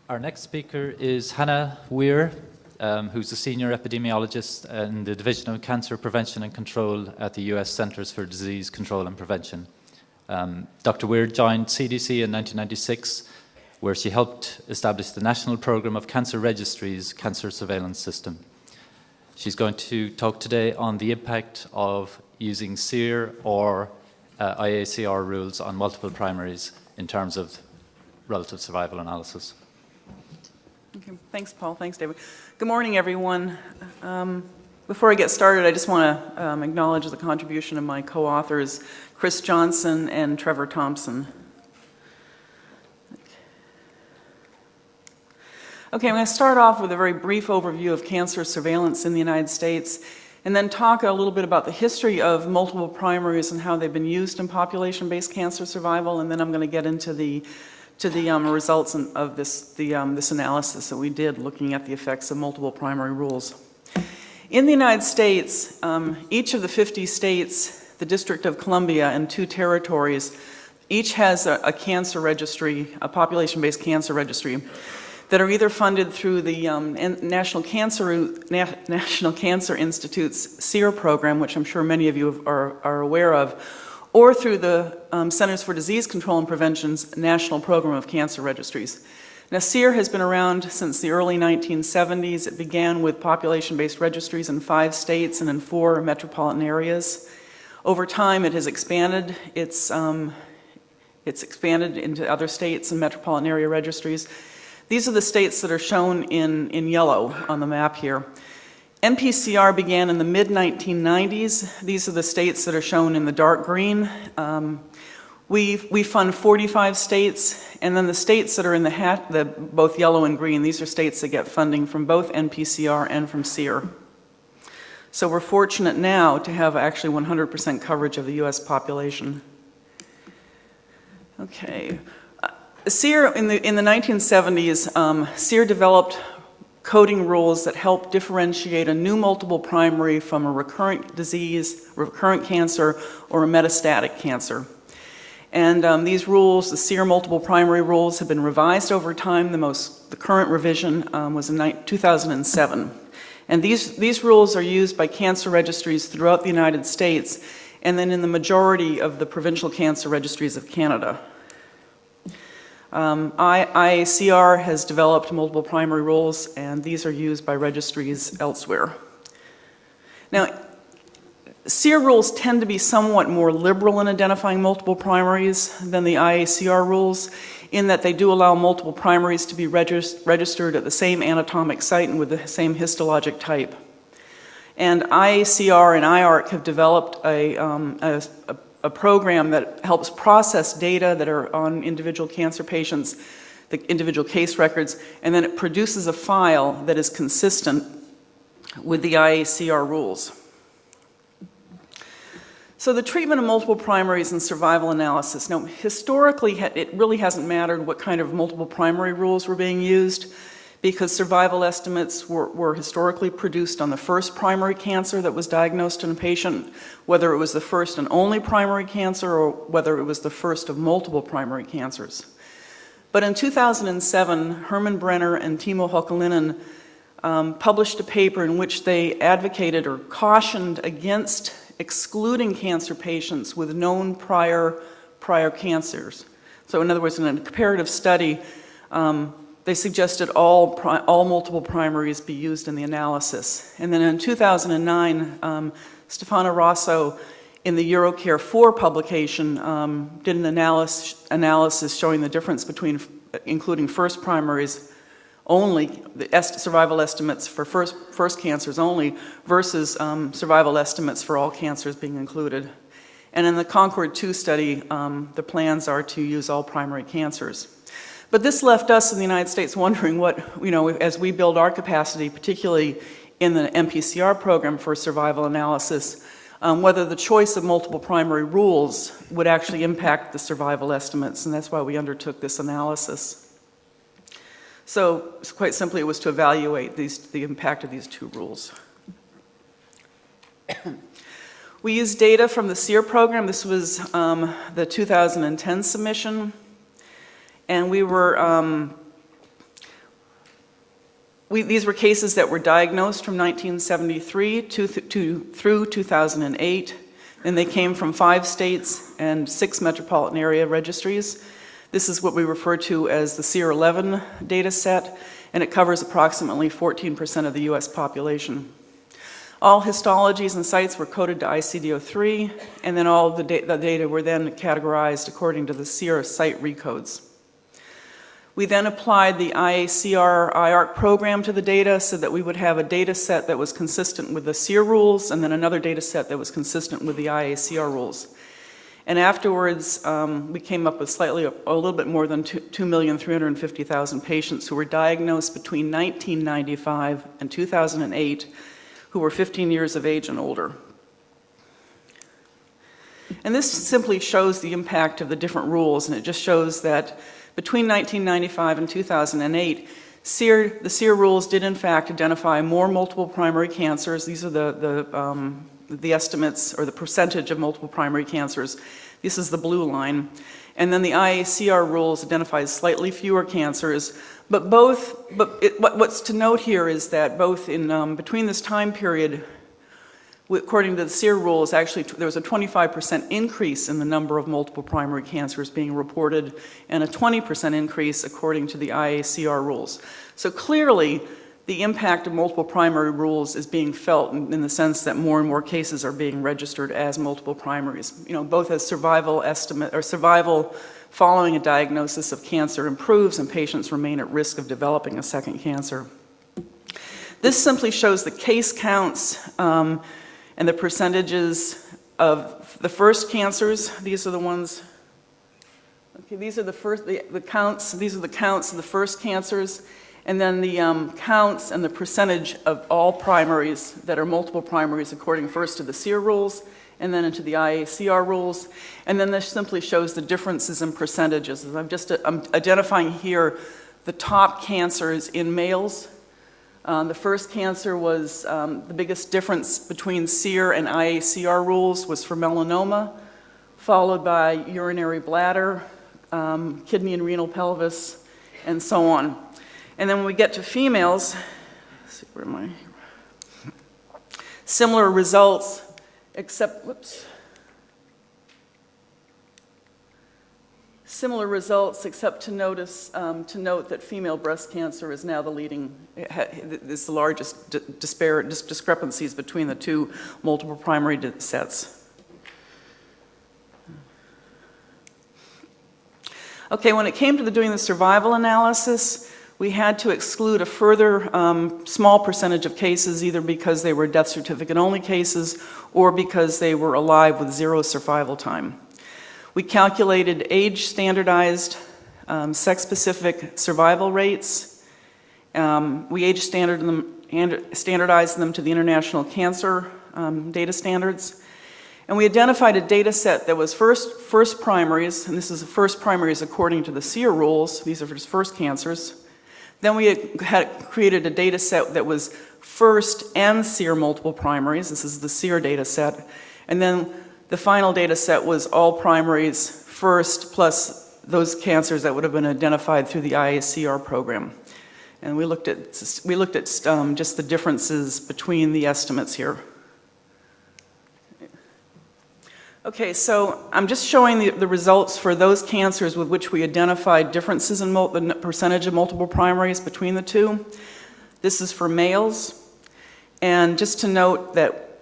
Our next speaker is Hannah Weir, who's a senior epidemiologist in the Division of Cancer Prevention and Control at the US Centers for Disease Control and Prevention. Dr. Weir joined CDC in 1996, where she helped establish the National Programme of Cancer Registries Cancer Surveillance System. She's going to talk today on the impact of using SEER or IACR rules on multiple primaries in terms of relative survival analysis. Okay. Thanks, Paul. Thanks, David. Good morning, everyone. Before I get started, I just want to acknowledge the contribution of my co-authors, Chris Johnson and Trevor Thompson. Okay, I'm going to start off with a very brief overview of cancer surveillance in the United States, and then talk a little bit about the history of multiple primaries and how they've been used in population-based cancer survival, and then I'm going to get into the results of this analysis that we did looking at the effects of multiple primary rules. In the United States, each of the 50 states, the District of Columbia, and 2 territories, each has a cancer registry, a population-based cancer registry, that are either funded through the National Cancer Institute's SEER program, which I'm sure many of you are aware of, or through the Centers for Disease Control and Prevention's National Program of Cancer Registries. Now, SEER has been around since the early 1970s. It began with population-based registries in 5 states and in 4 metropolitan areas. Over time, it has expanded. It's expanded into other states and metropolitan area registries. These are the states that are shown in yellow on the map here. NPCR began in the mid-1990s. These are the states that are shown in the dark green. We fund 45 states, and then the states that are in the both yellow and green, these are states that get funding from both NPCR and from SEER. So we're fortunate now to have actually 100% coverage of the US population. Okay. SEER, in the 1970s, SEER developed coding rules that help differentiate a new multiple primary from a recurrent disease, recurrent cancer, or a metastatic cancer. And these rules, the SEER multiple primary rules, have been revised over time. The current revision was in 2007. And these rules are used by cancer registries throughout the United States, and then in the majority of the provincial cancer registries of Canada. IACR has developed multiple primary rules, and these are used by registries elsewhere. Now, SEER rules tend to be somewhat more liberal in identifying multiple primaries than the IACR rules, in that they do allow multiple primaries to be registered at the same anatomic site and with the same histologic type. And IACR and IARC have developed a program that helps process data that are on individual cancer patients, the individual case records, and then it produces a file that is consistent with the IACR rules. So the treatment of multiple primaries and survival analysis. Now, historically, it really hasn't mattered what kind of multiple primary rules were being used, because survival estimates were historically produced on the first primary cancer that was diagnosed in a patient, whether it was the first and only primary cancer or whether it was the first of multiple primary cancers. But in 2007, Herman Brenner and Timo Hokolinen published a paper in which they advocated or cautioned against excluding cancer patients with known prior cancers. So in other words, in a comparative study, they suggested all multiple primaries be used in the analysis. And then in 2009, Stefano Rosso, in the Eurocare 4 publication, did an analysis showing the difference between including first primaries only, the survival estimates for first cancers only, versus survival estimates for all cancers being included. And in the Concord 2 study, the plans are to use all primary cancers. But this left us in the United States wondering what, as we build our capacity, particularly in the NPCR program for survival analysis, whether the choice of multiple primary rules would actually impact the survival estimates, and that's why we undertook this analysis. So quite simply, it was to evaluate the impact of these 2 rules. We used data from the SEER program. This was the 2010 submission. And we were These were cases that were diagnosed from 1973 through 2008, and they came from 5 states and 6 metropolitan area registries. This is what we refer to as the SEER-11 data set, and it covers approximately 14% of the US population. All histologies and sites were coded to ICD-03, and then all the data were then categorized according to the SEER site recodes. We then applied the IACR IARC program to the data so that we would have a data set that was consistent with the SEER rules, and then another data set that was consistent with the IACR rules. And afterwards, we came up with a little bit more than 2,350,000 patients who were diagnosed between 1995 and 2008, who were 15 years of age and older. And this simply shows the impact of the different rules, and it just shows that between 1995 and 2008, the SEER rules did in fact identify more multiple primary cancers. These are the estimates or the percentage of multiple primary cancers. This is the blue line. And then the IACR rules identifies slightly fewer cancers. But what's to note here is that both in between this time period, according to the SEER rules, actually there was a 25% increase in the number of multiple primary cancers being reported and a 20% increase according to the IACR rules. So clearly, the impact of multiple primary rules is being felt in the sense that more and more cases are being registered as multiple primaries, both as survival estimate or survival following a diagnosis of cancer improves and patients remain at risk of developing a second cancer. This simply shows the case counts and the percentages of the first cancers. These are the ones, okay, these are the counts, these are the counts of the first cancers, and then the counts and the percentage of all primaries that are multiple primaries according first to the SEER rules and then into the IACR rules. And then this simply shows the differences in percentages. I'm identifying here the top cancers in males. The first cancer was, the biggest difference between SEER and IACR rules was for melanoma, followed by urinary bladder, kidney and renal pelvis, and so on. And then when we get to females, let's see, where am I? Similar results, except, similar results, except to note that female breast cancer is now the leading, is the largest discrepancies between the two multiple primary sets. Okay, when it came to doing the survival analysis, we had to exclude a further small percentage of cases, either because they were death certificate only cases or because they were alive with 0 survival time. We calculated age-standardized, sex-specific survival rates. We age-standardized them to the International Cancer Data Standards. And we identified a data set that was first primaries, and this is the first primaries according to the SEER rules. These are just first cancers. Then we had created a data set that was first and SEER multiple primaries. This is the SEER data set. And then the final data set was all primaries first plus those cancers that would have been identified through the IACR program. And we looked at just the differences between the estimates here. Okay, so I'm just showing the results for those cancers with which we identified differences in the percentage of multiple primaries between the two. This is for males. And just to note that,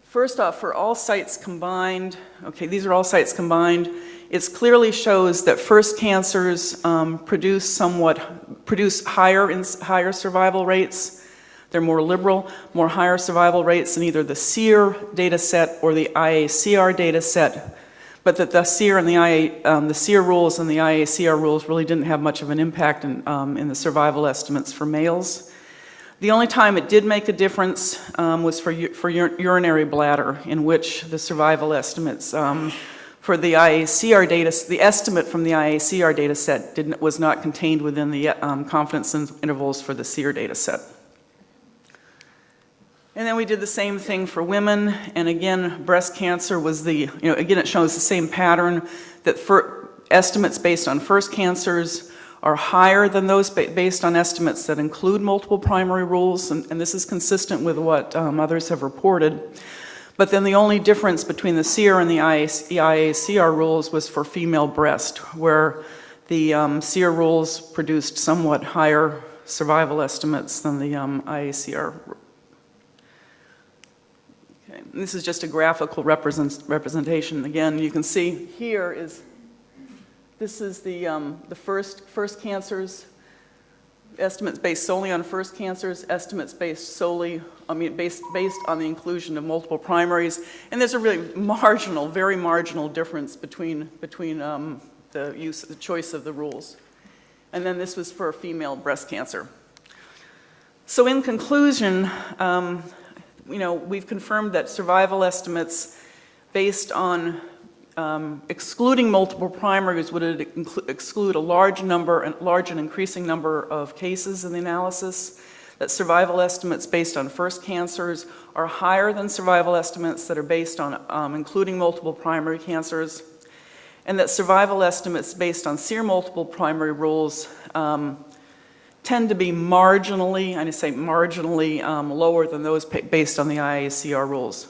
first off, for all sites combined, okay, these are all sites combined, it clearly shows that first cancers produce higher survival rates. They're more liberal, more higher survival rates than either the SEER data set or the IACR data set, but that the SEER and the SEER rules and the IACR rules really didn't have much of an impact in the survival estimates for males. The only time it did make a difference was for urinary bladder, in which the survival estimates for the IACR data, the estimate from the IACR data set was not contained within the confidence intervals for the SEER data set. And then we did the same thing for women, and again, breast cancer was again it shows the same pattern, that for estimates based on first cancers are higher than those based on estimates that include multiple primary rules, and this is consistent with what others have reported. But then the only difference between the SEER and the IACR rules was for female breast, where the SEER rules produced somewhat higher survival estimates than the IACR. Okay. This is just a graphical representation. Again, you can see here this is the first cancers, estimates based solely on first cancers, estimates based solely, based on the inclusion of multiple primaries, and there's a really very marginal difference between the choice of the rules. And then this was for female breast cancer. So in conclusion, we've confirmed that survival estimates based on excluding multiple primaries would exclude a large and increasing number of cases in the analysis, that survival estimates based on first cancers are higher than survival estimates that are based on including multiple primary cancers, and that survival estimates based on SEER multiple primary rules tend to be marginally, I say marginally, lower than those based on the IACR rules.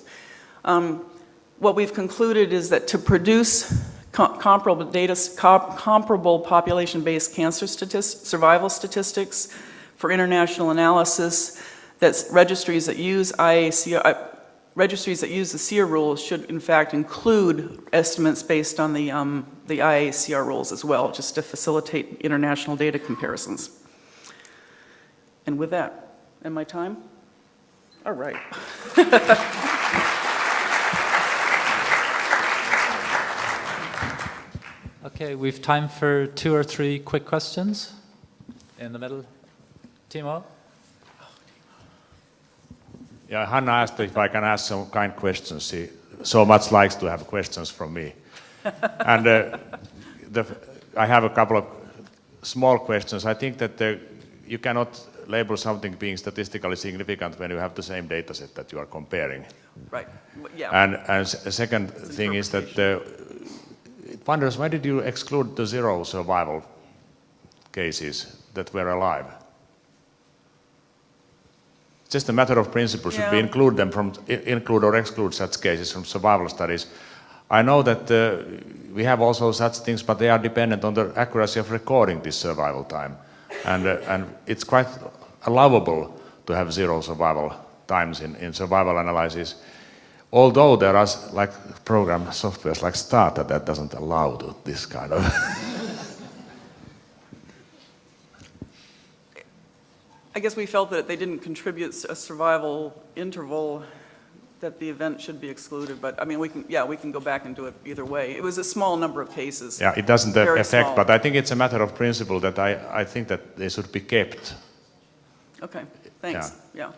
What we've concluded is that to produce comparable population-based cancer survival statistics for international analysis, that registries that use the SEER rules should in fact include estimates based on the IACR rules as well, just to facilitate international data comparisons. And with that, end my time? All right. Okay, we've time for 2 or 3 quick questions. In the middle, Timo? Yeah, Hanna asked if I can ask some kind questions. She so much likes to have questions from me. And I have a couple of small questions. I think that you cannot label something being statistically significant when you have the same data set that you are comparing. Right, yeah. And second thing is that it wonders, why did you exclude the 0 survival cases that were alive? Just a matter of principle. Should we include or exclude such cases from survival studies? I know that we have also such things, but they are dependent on the accuracy of recording this survival time. And it's quite allowable to have 0 survival times in survival analysis. Although there are like program softwares like Starter that doesn't allow this kind of. I guess we felt that they didn't contribute a survival interval that the event should be excluded, but I mean, we can go back and do it either way. It was a small number of cases. Yeah, it doesn't affect, small. But I think it's a matter of principle that I think that they should be kept. Okay, thanks. Yeah.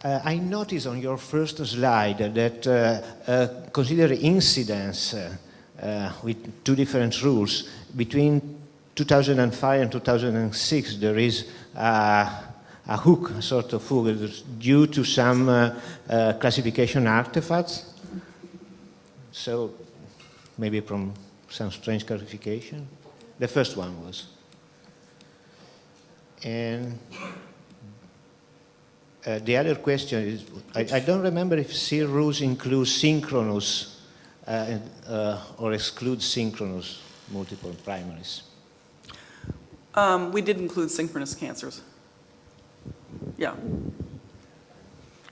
I noticed on your first slide that consider incidence with 2 different rules. Between 2005 and 2006, there is a hook, a sort of hook, due to some classification artifacts. So maybe from some strange classification. The first one was. And the other question is, I don't remember if SEER rules include synchronous or exclude synchronous multiple primaries. We did include synchronous cancers. Yeah.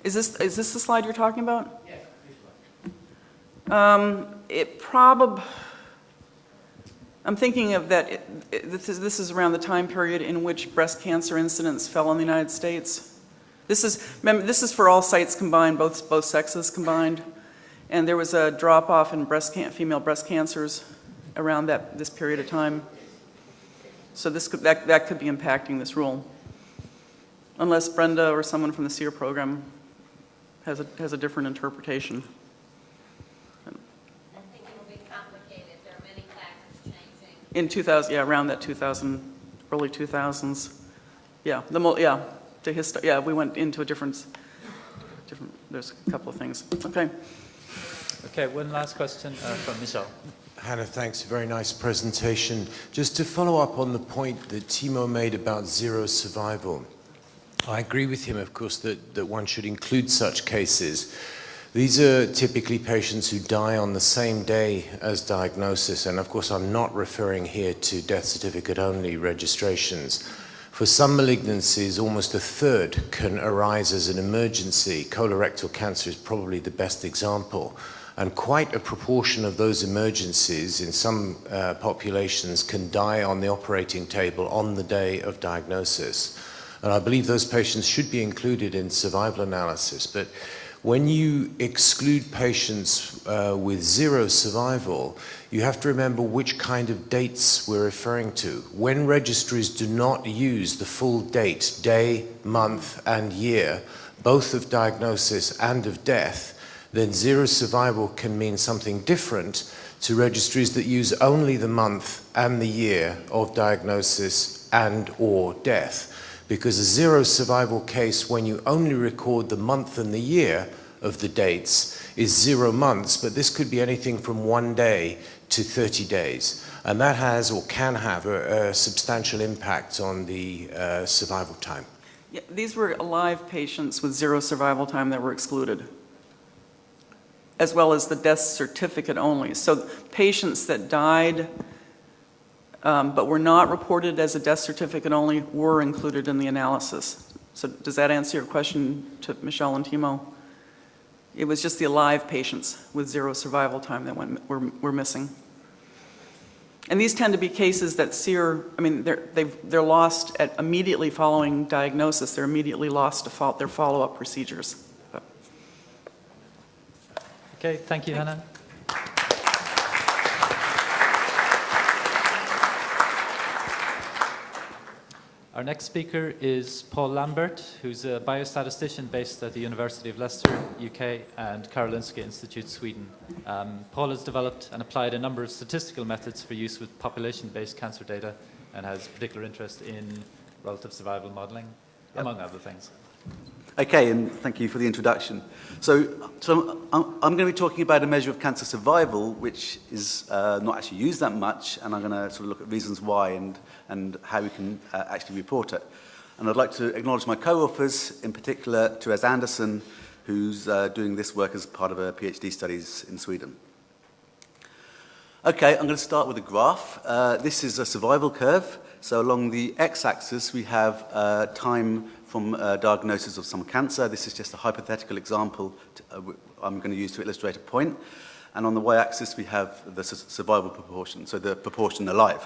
Is this the slide you're talking about? Yes, this one. I'm thinking of that. This is around the time period in which breast cancer incidence fell in the United States. This is for all sites combined, both sexes combined, and there was a drop off in female breast cancers around this period of time. So that could be impacting this rule, unless Brenda or someone from the SEER program has a different interpretation. I think it will be complicated. There are many factors changing. In 2000, yeah, around that 2000, early 2000s, yeah, we went into a different. there's a couple of things. Okay. Okay, one last question from Michelle. Hannah, thanks. Very nice presentation. Just to follow up on the point that Timo made about zero survival, I agree with him, of course, that one should include such cases. These are typically patients who die on the same day as diagnosis, and of course I'm not referring here to death certificate only registrations. For some malignancies, almost a third can arise as an emergency. Colorectal cancer is probably the best example. And quite a proportion of those emergencies in some populations can die on the operating table on the day of diagnosis. And I believe those patients should be included in survival analysis. But when you exclude patients with zero survival, you have to remember which kind of dates we're referring to. When registries do not use the full date, day, month, and year, both of diagnosis and of death, then zero survival can mean something different to registries that use only the month and the year of diagnosis and or death. Because a zero survival case, when you only record the month and the year of the dates, is 0 months, but this could be anything from 1 day to 30 days. And that has or can have a substantial impact on the survival time. Yeah, these were alive patients with zero survival time that were excluded, as well as the death certificate only. So patients that died but were not reported as a death certificate only were included in the analysis. So does that answer your question to Michelle and Timo? It was just the alive patients with zero survival time that were missing. And these tend to be cases that they're lost at immediately following diagnosis. They're immediately lost to their follow-up procedures. Okay, thank you, Hannah. Our next speaker is Paul Lambert, who's a biostatistician based at the University of Leicester, UK, and Karolinska Institute, Sweden. Paul has developed and applied a number of statistical methods for use with population-based cancer data and has particular interest in relative survival modeling, among other things. Okay, and thank you for the introduction. So I'm going to be talking about a measure of cancer survival, which is not actually used that much, and I'm going to sort of look at reasons why and how we can actually report it. And I'd like to acknowledge my co-authors, in particular Therese Anderson, who's doing this work as part of her PhD studies in Sweden. Okay, I'm going to start with a graph. This is a survival curve. So along the x-axis, we have time from diagnosis of some cancer. This is just a hypothetical example I'm going to use to illustrate a point. And on the y-axis, we have the survival proportion, so the proportion alive.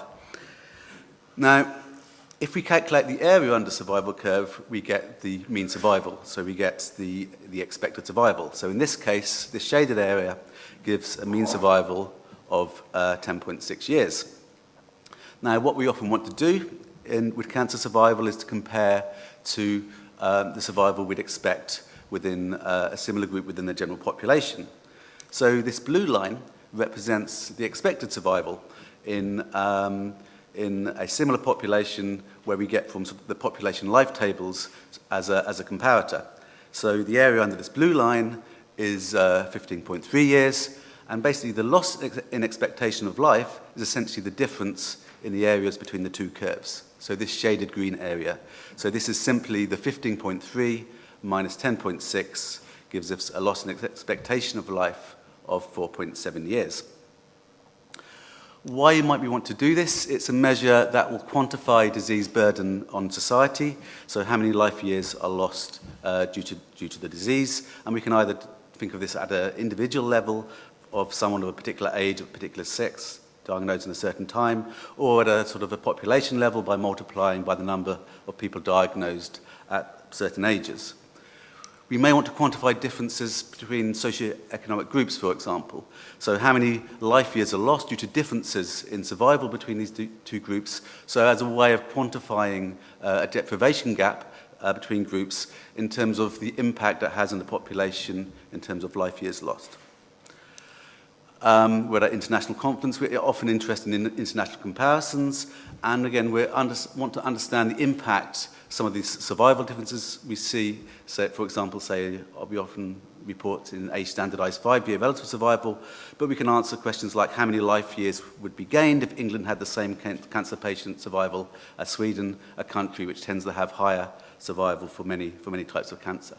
Now, if we calculate the area under survival curve, we get the mean survival. So we get the expected survival. So in this case, this shaded area gives a mean survival of 10.6 years. Now, what we often want to do with cancer survival is to compare to the survival we'd expect within a similar group within the general population. So this blue line represents the expected survival in a similar population where we get from the population life tables as a comparator. So the area under this blue line is 15.3 years, and basically the loss in expectation of life is essentially the difference in the areas between the two curves. So this shaded green area. So this is simply the 15.3 minus 10.6 gives us a loss in expectation of life of 4.7 years. Why might we want to do this? It's a measure that will quantify disease burden on society, so how many life years are lost due to the disease, and we can either think of this at an individual level of someone of a particular age, of a particular sex, diagnosed in a certain time, or at a sort of a population level by multiplying by the number of people diagnosed at certain ages. We may want to quantify differences between socioeconomic groups, for example. So how many life years are lost due to differences in survival between these two groups, so as a way of quantifying a deprivation gap between groups in terms of the impact it has on the population in terms of life years lost. We're at international conference. We're often interested in international comparisons. And again, we want to understand the impact some of these survival differences we see. So, for example, we often report in age-standardized 5-year relative survival, but we can answer questions like how many life years would be gained if England had the same cancer patient survival as Sweden, a country which tends to have higher survival for many types of cancer.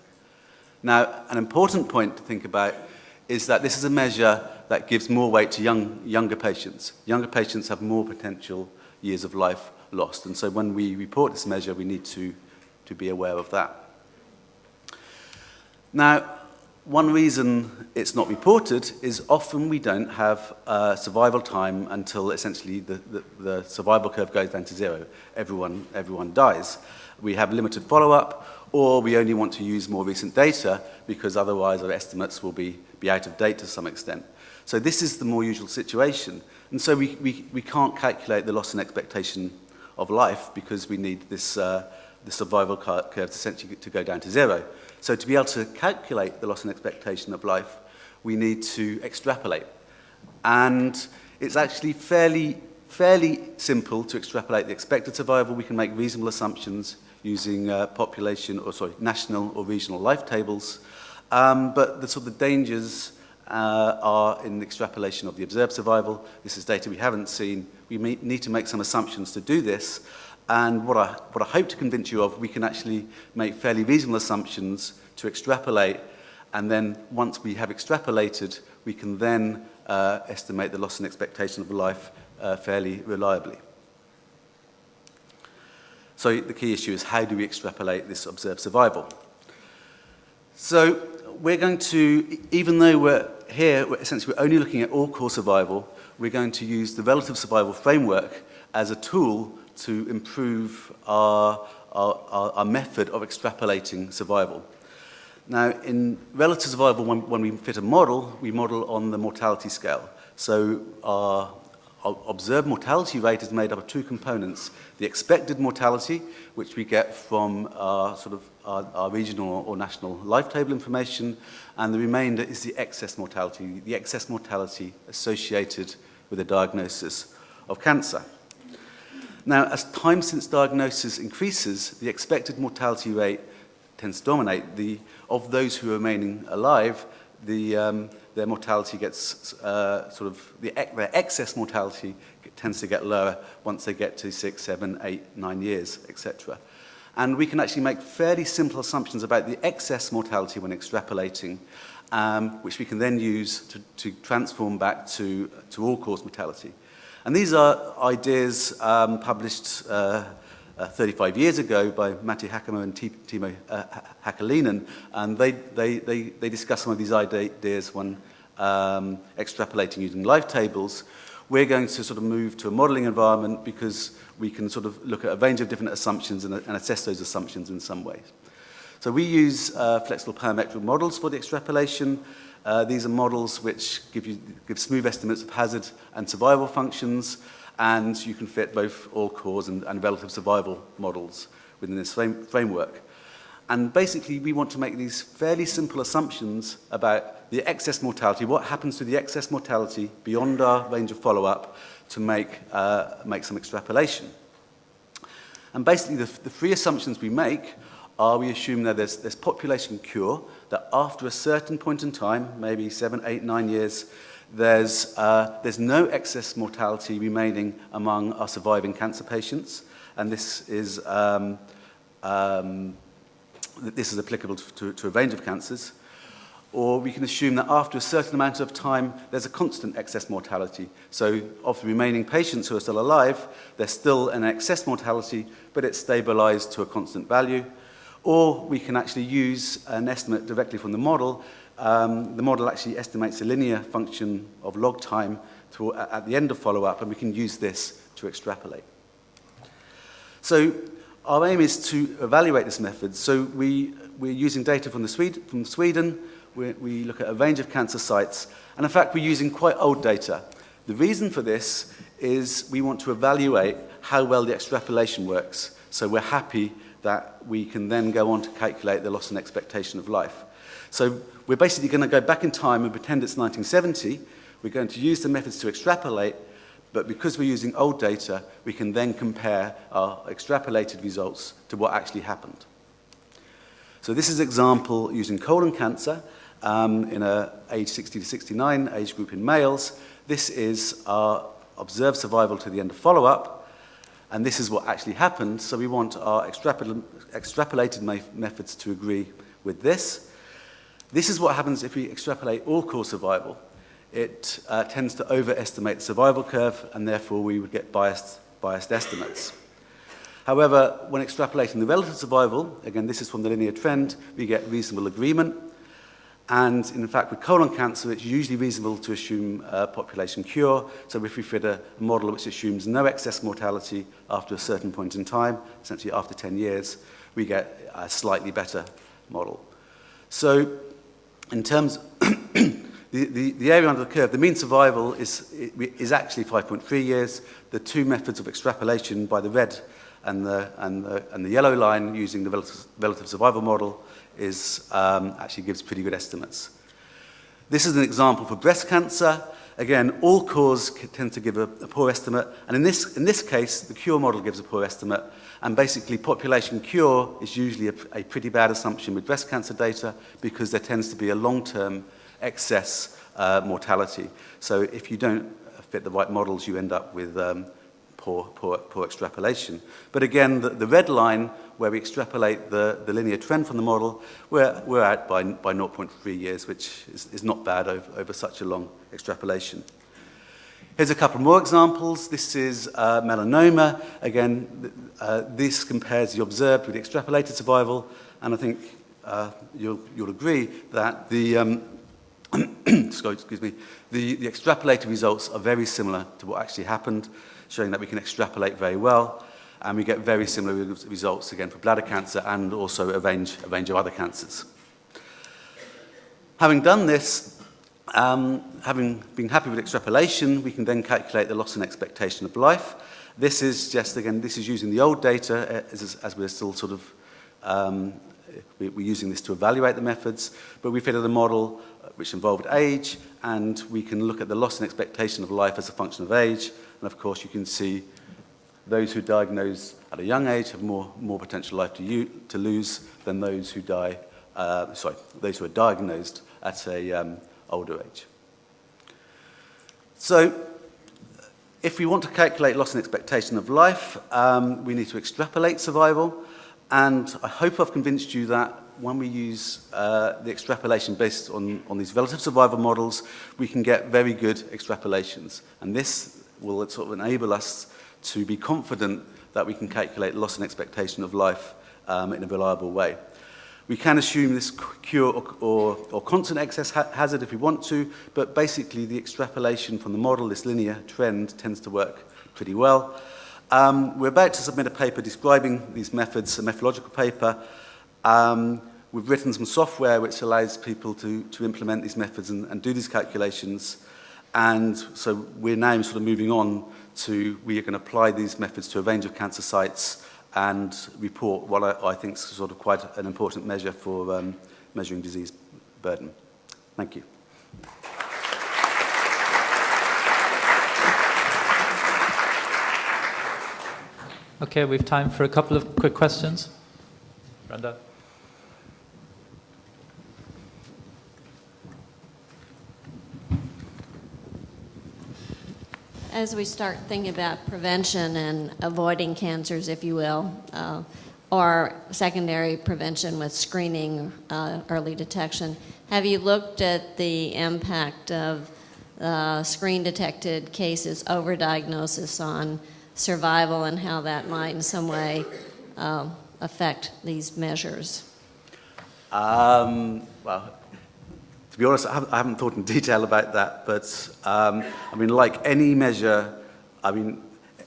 Now, an important point to think about is that this is a measure that gives more weight to younger patients. Younger patients have more potential years of life lost, and so when we report this measure, we need to be aware of that. Now, one reason it's not reported is often we don't have survival time until essentially the survival curve goes down to zero. Everyone dies. We have limited follow-up, or we only want to use more recent data because otherwise our estimates will be out of date to some extent. So this is the more usual situation. And so we can't calculate the loss in expectation of life because we need this the survival curve essentially to go down to zero. So to be able to calculate the loss in expectation of life, we need to extrapolate. And it's actually fairly simple to extrapolate the expected survival. We can make reasonable assumptions using national or regional life tables. But the sort of dangers are in the extrapolation of the observed survival. This is data we haven't seen. We need to make some assumptions to do this. And what I hope to convince you of, we can actually make fairly reasonable assumptions to extrapolate, and then once we have extrapolated, we can then estimate the loss in expectation of life fairly reliably. So the key issue is how do we extrapolate this observed survival? So we're going to, even though we're only looking at all-cause survival, we're going to use the relative survival framework as a tool to improve our method of extrapolating survival. Now, in relative survival, when we fit a model, we model on the mortality scale. So our observed mortality rate is made up of two components: the expected mortality, which we get from our regional or national life table information, and the remainder is the excess mortality associated with a diagnosis of cancer. Now, as time since diagnosis increases, the expected mortality rate tends to dominate. Of those who are remaining alive, their mortality gets their excess mortality tends to get lower once they get to 6, 7, 8, 9 years, etc. And we can actually make fairly simple assumptions about the excess mortality when extrapolating, which we can then use to transform back to all-cause mortality. And these are ideas published 35 years ago by Matti Hakamo and Timo Häkkilinen, and they discuss some of these ideas when extrapolating using life tables. We're going to sort of move to a modeling environment because we can sort of look at a range of different assumptions and assess those assumptions in some ways. So we use flexible parametric models for the extrapolation. These are models which give smooth estimates of hazard and survival functions, and you can fit both all-cause and relative survival models within this framework. And basically, we want to make these fairly simple assumptions about the excess mortality, what happens to the excess mortality beyond our range of follow-up to make some extrapolation. And basically, the three assumptions we make are we assume that there's population cure, that after a certain point in time, maybe 7, 8, 9 years, there's no excess mortality remaining among our surviving cancer patients, and this is applicable to a range of cancers. Or we can assume that after a certain amount of time, there's a constant excess mortality. So of the remaining patients who are still alive, there's still an excess mortality, but it's stabilized to a constant value. Or we can actually use an estimate directly from the model. The model actually estimates a linear function of log time at the end of follow-up, and we can use this to extrapolate. So our aim is to evaluate this method. So we're using data from Sweden. We look at a range of cancer sites. And in fact, we're using quite old data. The reason for this is we want to evaluate how well the extrapolation works. So we're happy that we can then go on to calculate the loss in expectation of life. So we're basically going to go back in time and pretend it's 1970, We're going to use the methods to extrapolate, but because we're using old data, we can then compare our extrapolated results to what actually happened. So this is an example using colon cancer in a age 60 to 69 age group in males. This is our observed survival to the end of follow-up, and this is what actually happened. So we want our extrapolated methods to agree with this. This is what happens if we extrapolate all-cause survival. It tends to overestimate the survival curve, and therefore we would get biased estimates. However, when extrapolating the relative survival, again, this is from the linear trend, we get reasonable agreement. And in fact, with colon cancer, it's usually reasonable to assume population cure. So if we fit a model which assumes no excess mortality after a certain point in time, essentially after 10 years, we get a slightly better model. So in terms the area under the curve, the mean survival is actually 5.3 years. The two methods of extrapolation by the red and the yellow line using the relative survival model actually gives pretty good estimates. This is an example for breast cancer. Again, all cause tend to give a poor estimate, and in this case, the cure model gives a poor estimate, and basically population cure is usually a pretty bad assumption with breast cancer data because there tends to be a long-term excess mortality. So if you don't fit the right models, you end up with poor extrapolation. But again, the red line, where we extrapolate the linear trend from the model, we're out by 0.3 years, which is not bad over such a long extrapolation. Here's a couple more examples. This is melanoma. Again, this compares the observed with the extrapolated survival, and I think you'll agree that the excuse me, the extrapolated results are very similar to what actually happened, showing that we can extrapolate very well, and we get very similar results again for bladder cancer and also a range of other cancers. Having done this, having been happy with extrapolation, we can then calculate the loss in expectation of life. This is just, again, this is using the old data as we're still sort of, we're using this to evaluate the methods, but we fitted a model which involved age, and we can look at the loss in expectation of life as a function of age. And of course, you can see those who diagnose at a young age have more potential life to lose than those who those who are diagnosed at a older age. So, if we want to calculate loss in expectation of life, we need to extrapolate survival. And I hope I've convinced you that when we use the extrapolation based on these relative survival models, we can get very good extrapolations. And this will sort of enable us to be confident that we can calculate loss in expectation of life in a reliable way. We can assume this cure or constant excess hazard if we want to, but basically the extrapolation from the model, this linear trend, tends to work pretty well. We're about to submit a paper describing these methods, a methodological paper. We've written some software which allows people to implement these methods and do these calculations. And so we're now sort of moving on to, we are going to apply these methods to a range of cancer sites and report what I think is sort of quite an important measure for measuring disease burden. Thank you. Okay, we have time for a couple of quick questions. Brenda? As we start thinking about prevention and avoiding cancers, if you will, or secondary prevention with screening, early detection, have you looked at the impact of screen-detected cases overdiagnosis on survival and how that might in some way affect these measures? Well, to be honest, I haven't thought in detail about that, but I mean, like any measure,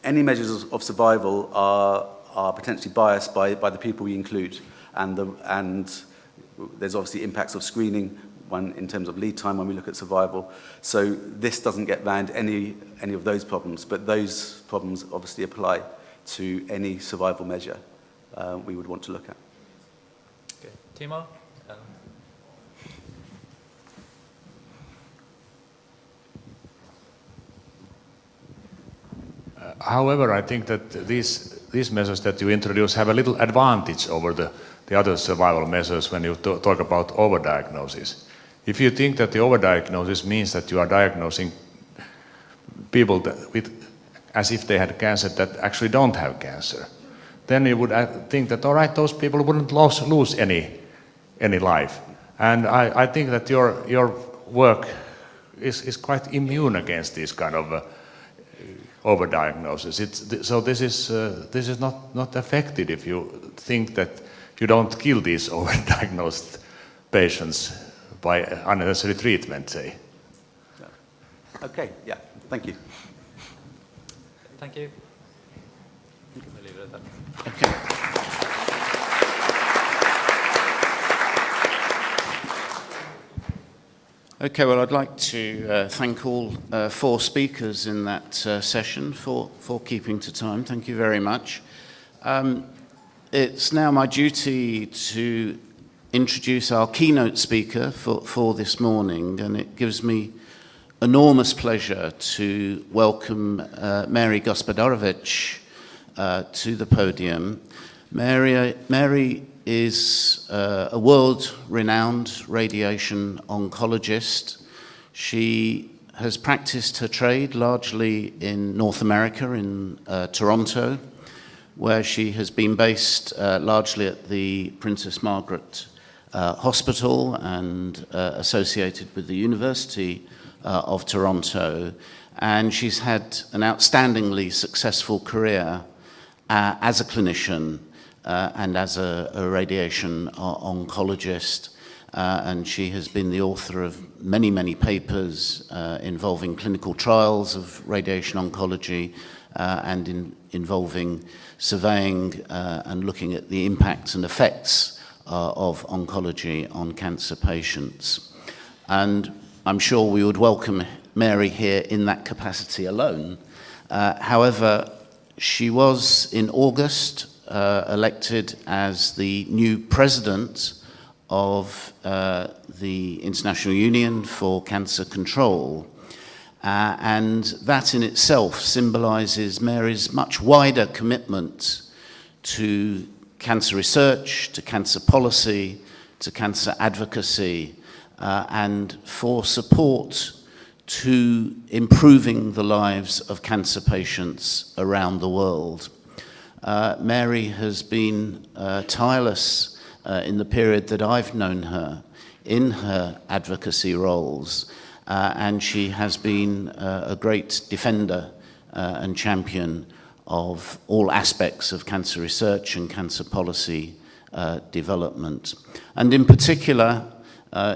any measures of survival are potentially biased by the people we include, and there's obviously impacts of screening in terms of lead time when we look at survival. So this doesn't get around any of those problems, but those problems obviously apply to any survival measure we would want to look at. Okay. Timo? However, I think that these measures that you introduce have a little advantage over the other survival measures when you talk about overdiagnosis. If you think that the overdiagnosis means that you are diagnosing people as if they had cancer that actually don't have cancer, then you would think that, all right, those people wouldn't lose any life. And I think that your work is quite immune against this kind of overdiagnosis. So this is not affected if you think that you don't kill these overdiagnosed patients by unnecessary treatment, say. Okay, yeah, thank you. Thank you. We'll leave it at that. Okay. Okay, well, I'd like to thank all four speakers in that session for keeping to time. Thank you very much. It's now my duty to introduce our keynote speaker for this morning, and it gives me enormous pleasure to welcome Mary Gospodarovic to the podium. Mary is a world-renowned radiation oncologist. She has practiced her trade largely in North America, in Toronto, where she has been based largely at the Princess Margaret Hospital and associated with the University of Toronto. And she's had an outstandingly successful career as a clinician and as a radiation oncologist. And she has been the author of many, many papers involving clinical trials of radiation oncology and involving surveying and looking at the impacts and effects of oncology on cancer patients. And I'm sure we would welcome Mary here in that capacity alone. However, she was in August elected as the new president of the International Union for Cancer Control. And that in itself symbolizes Mary's much wider commitment to cancer research, to cancer policy, to cancer advocacy, and for support to improving the lives of cancer patients around the world. Mary has been tireless in the period that I've known her in her advocacy roles, and she has been a great defender and champion of all aspects of cancer research and cancer policy development. And in particular,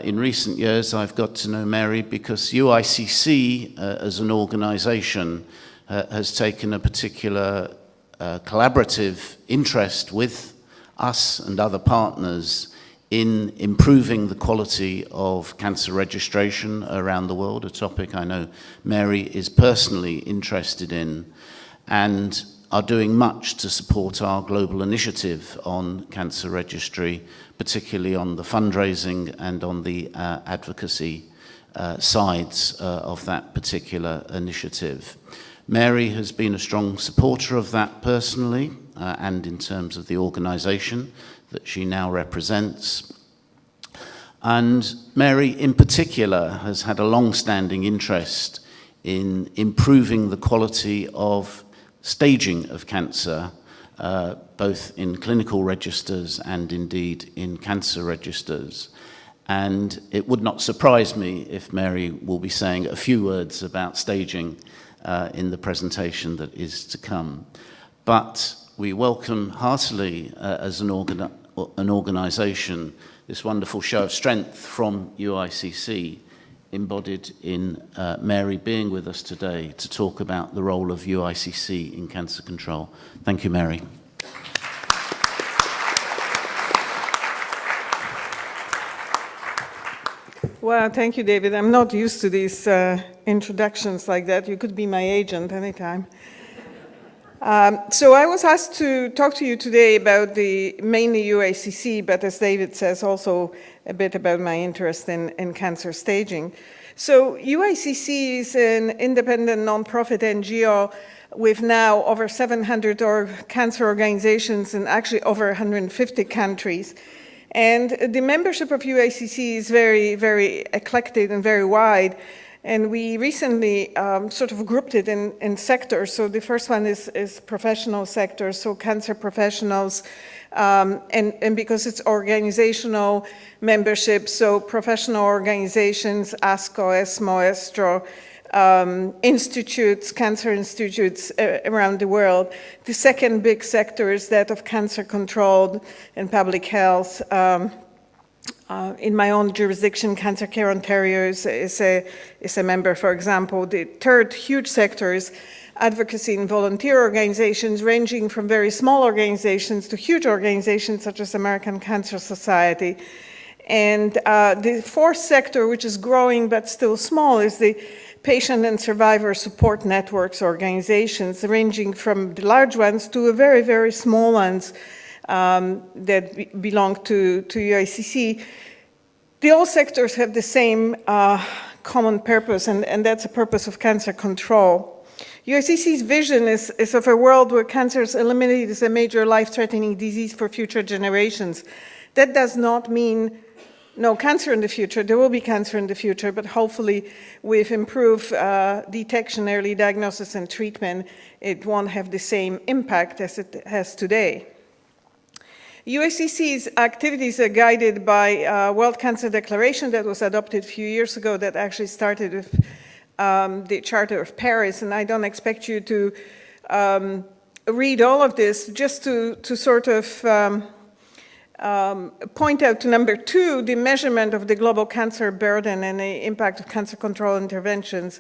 in recent years, I've got to know Mary because UICC as an organization has taken a particular collaborative interest with us and other partners in improving the quality of cancer registration around the world, a topic I know Mary is personally interested in, and are doing much to support our global initiative on cancer registry, particularly on the fundraising and on the advocacy sides of that particular initiative. Mary has been a strong supporter of that personally and in terms of the organization that she now represents. And Mary in particular has had a long-standing interest in improving the quality of staging of cancer, both in clinical registers and indeed in cancer registers. And it would not surprise me if Mary will be saying a few words about staging in the presentation that is to come. But we welcome heartily as an organization this wonderful show of strength from UICC, embodied in Mary being with us today to talk about the role of UICC in cancer control. Thank you, Mary. Well, thank you, David. I'm not used to these introductions like that. You could be my agent anytime. So I was asked to talk to you today about mainly UICC, but as David says, also a bit about my interest in cancer staging. So UICC is an independent nonprofit NGO with now over 700 cancer organizations in actually over 150 countries. And the membership of UICC is very, very eclectic and very wide. And we recently sort of grouped it in sectors. So the first one is professional sectors, so cancer professionals, and because it's organizational membership, so professional organizations, ASCO, ESMO, ESTRO, institutes, cancer institutes around the world. The second big sector is that of cancer control and public health. In my own jurisdiction, Cancer Care Ontario is a member, for example. The third huge sector is advocacy and volunteer organizations, ranging from very small organizations to huge organizations such as American Cancer Society. And the fourth sector, which is growing but still small, is the patient and survivor support networks organizations, ranging from the large ones to the very, very small ones that belong to UICC. All sectors have the same common purpose, and that's a purpose of cancer control. UICC's vision is of a world where cancer is eliminated as a major life-threatening disease for future generations. That does not mean no cancer in the future. There will be cancer in the future, but hopefully with improved detection, early diagnosis, and treatment, it won't have the same impact as it has today. UICC's activities are guided by World Cancer Declaration that was adopted a few years ago that actually started with the Charter of Paris, and I don't expect you to read all of this, just to sort of point out to number 2, the measurement of the global cancer burden and the impact of cancer control interventions.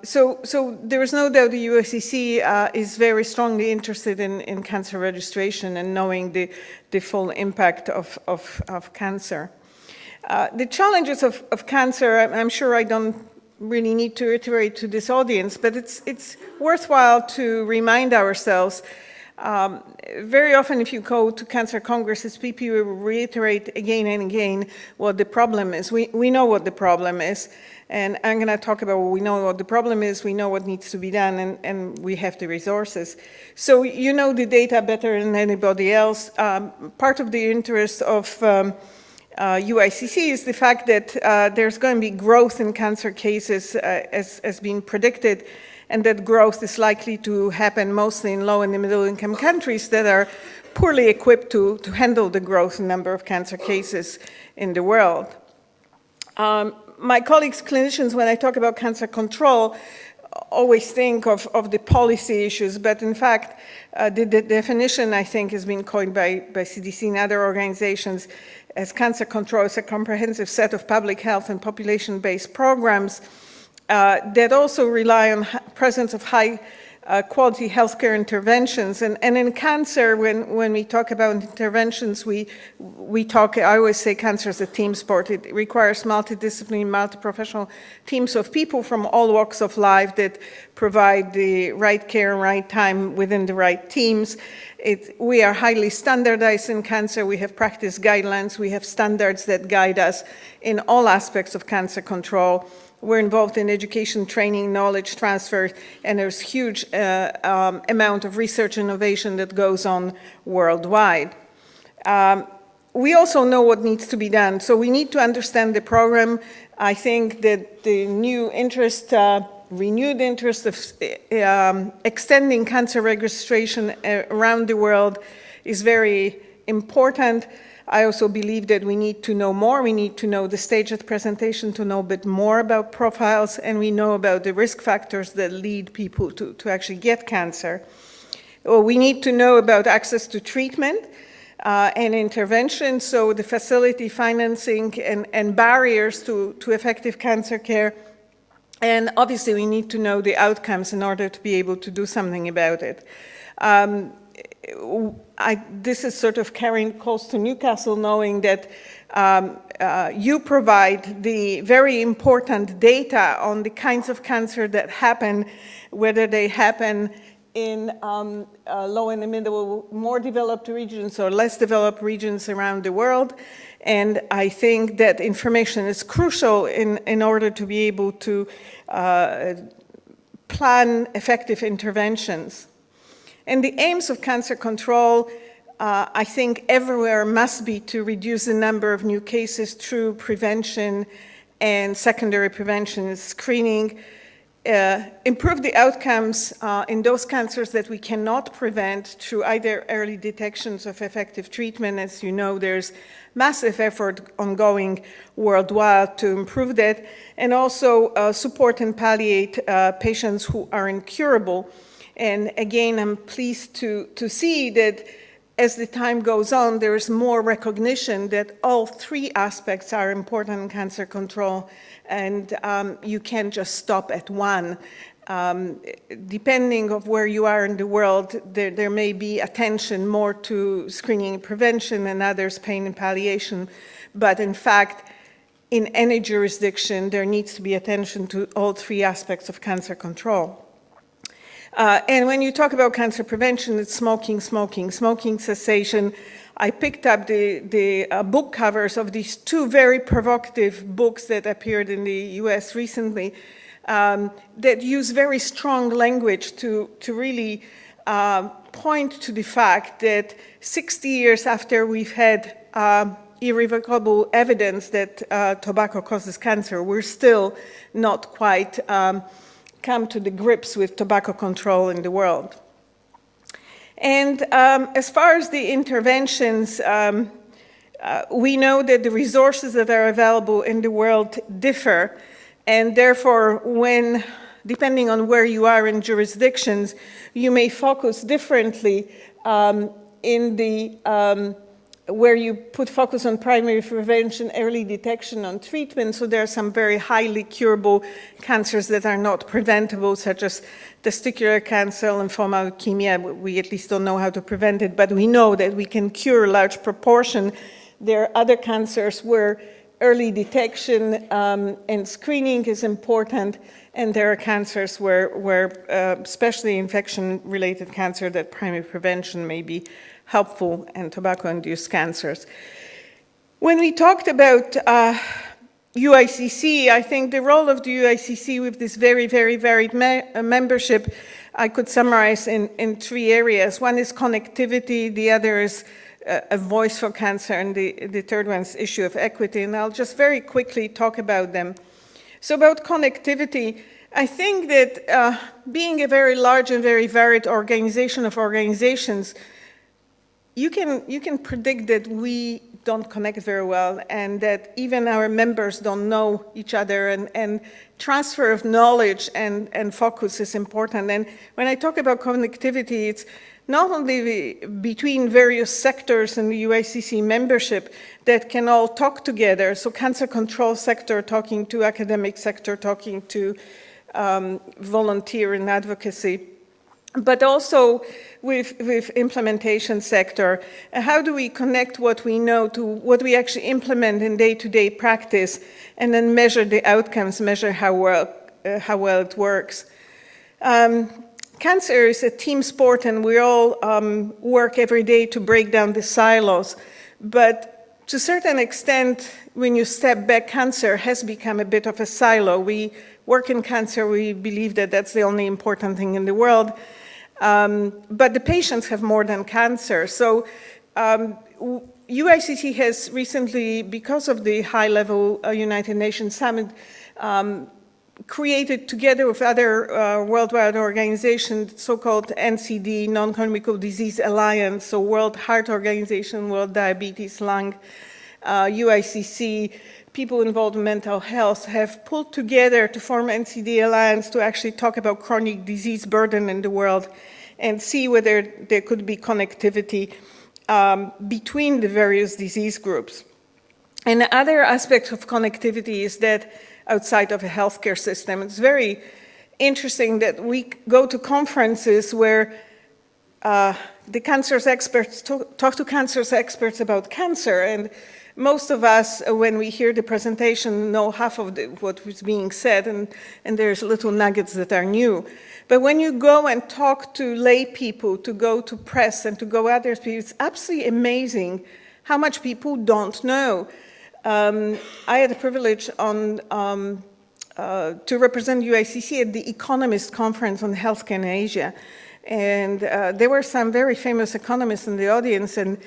So there is no doubt the UICC is very strongly interested in cancer registration and knowing the full impact of cancer. The challenges of cancer, I'm sure I don't really need to reiterate to this audience, but it's worthwhile to remind ourselves. Very often if you go to cancer congresses, people will reiterate again and again what the problem is. We know what the problem is, and I'm going to talk about what we know what the problem is, we know what needs to be done, and we have the resources. So you know the data better than anybody else. Part of the interest of UICC is the fact that there's going to be growth in cancer cases as being predicted, and that growth is likely to happen mostly in low and middle income countries that are poorly equipped to handle the growth in number of cancer cases in the world. My colleagues, clinicians, when I talk about cancer control, always think of the policy issues, but in fact, the definition, I think, has been coined by CDC and other organizations as cancer control is a comprehensive set of public health and population-based programs that also rely on presence of high quality healthcare interventions. And in cancer, when we talk about interventions, we talk, I always say cancer is a team sport. It requires multidisciplinary, multi-professional teams of people from all walks of life that provide the right care and right time within the right teams. We are highly standardized in cancer. We have practice guidelines. We have standards that guide us in all aspects of cancer control. We're involved in education, training, knowledge transfer, and there's huge amount of research innovation that goes on worldwide. We also know what needs to be done, so we need to understand the program. I think that the new interest, renewed interest of extending cancer registration around the world is very important. I also believe that we need to know more. We need to know the stage of the presentation to know a bit more about profiles, and we know about the risk factors that lead people to actually get cancer. We need to know about access to treatment and intervention, so the facility financing and barriers to effective cancer care. And obviously, we need to know the outcomes in order to be able to do something about it. This is sort of carrying close to Newcastle, knowing that you provide the very important data on the kinds of cancer that happen, whether they happen in low and middle, more developed regions or less developed regions around the world. And I think that information is crucial in order to be able to plan effective interventions. And the aims of cancer control, I think everywhere must be to reduce the number of new cases through prevention and secondary prevention and screening, improve the outcomes in those cancers that we cannot prevent through either early detections of effective treatment. As you know, there's massive effort ongoing worldwide to improve that, and also support and palliate patients who are incurable. And again, I'm pleased to see that as the time goes on, there is more recognition that all three aspects are important in cancer control, and you can't just stop at one. Depending on where you are in the world, there may be attention more to screening and prevention and others pain and palliation, but in fact, in any jurisdiction, there needs to be attention to all three aspects of cancer control. And when you talk about cancer prevention, it's smoking cessation. I picked up the book covers of these two very provocative books that appeared in the US recently that use very strong language to really point to the fact that 60 years after we've had irrevocable evidence that tobacco causes cancer, we're still not quite come to the grips with tobacco control in the world. And as far as the interventions, we know that the resources that are available in the world differ, and therefore when, depending on where you are in jurisdictions, you may focus differently in the where you put focus on primary prevention, early detection, on treatment. So there are some very highly curable cancers that are not preventable, such as testicular cancer, lymphoma, leukemia. We at least don't know how to prevent it, but we know that we can cure a large proportion. There are other cancers where early detection and screening is important, and there are cancers where especially infection-related cancer, that primary prevention may be helpful, and tobacco-induced cancers. When we talked about UICC, I think the role of the UICC with this very, very varied membership, I could summarize in three areas. One is connectivity, the other is a voice for cancer, and the third one is issue of equity, and I'll just very quickly talk about them. So about connectivity, I think that being a very large and very varied organization of organizations, you can predict that we don't connect very well, and that even our members don't know each other, and transfer of knowledge and focus is important. And when I talk about connectivity, it's not only between various sectors in the UICC membership that can all talk together, so cancer control sector talking to academic sector, talking to volunteer and advocacy, but also with implementation sector. How do we connect what we know to what we actually implement in day-to-day practice, and then measure the outcomes, measure how well it works? Cancer is a team sport, and we all work every day to break down the silos. But to a certain extent, when you step back, cancer has become a bit of a silo. We work in cancer, we believe that that's the only important thing in the world. But the patients have more than cancer. So UICC has recently, because of the high-level United Nations Summit, created together with other worldwide organizations, so-called NCD, Non-Communicable Disease Alliance, so World Heart Organization, World Diabetes, Lung, UICC, people involved in mental health have pulled together to form NCD Alliance to actually talk about chronic disease burden in the world and see whether there could be connectivity between the various disease groups. And the other aspect of connectivity is that outside of a healthcare system, it's very interesting that we go to conferences where the cancer experts talk to cancer experts about cancer, and most of us, when we hear the presentation, know half of what was being said, and there's little nuggets that are new. But when you go and talk to lay people, to go to press and to go other people, it's absolutely amazing how much people don't know. I had the privilege on to represent UICC at the Economist Conference on Healthcare in Asia. And there were some very famous economists in the audience, and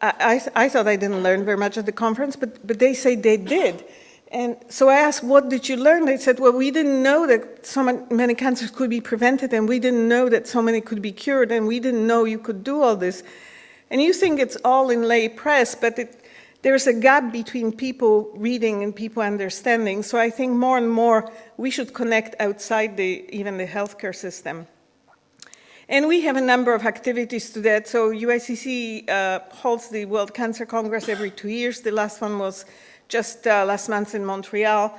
I thought I didn't learn very much at the conference, but they say they did. And so I asked, what did you learn? They said, well, we didn't know that so many cancers could be prevented, and we didn't know that so many could be cured, and we didn't know you could do all this. And you think it's all in lay press, but there's a gap between people reading and people understanding. So I think more and more we should connect outside even the healthcare system. And we have a number of activities to that. So UICC holds the World Cancer Congress every 2 years. The last one was just last month in Montreal.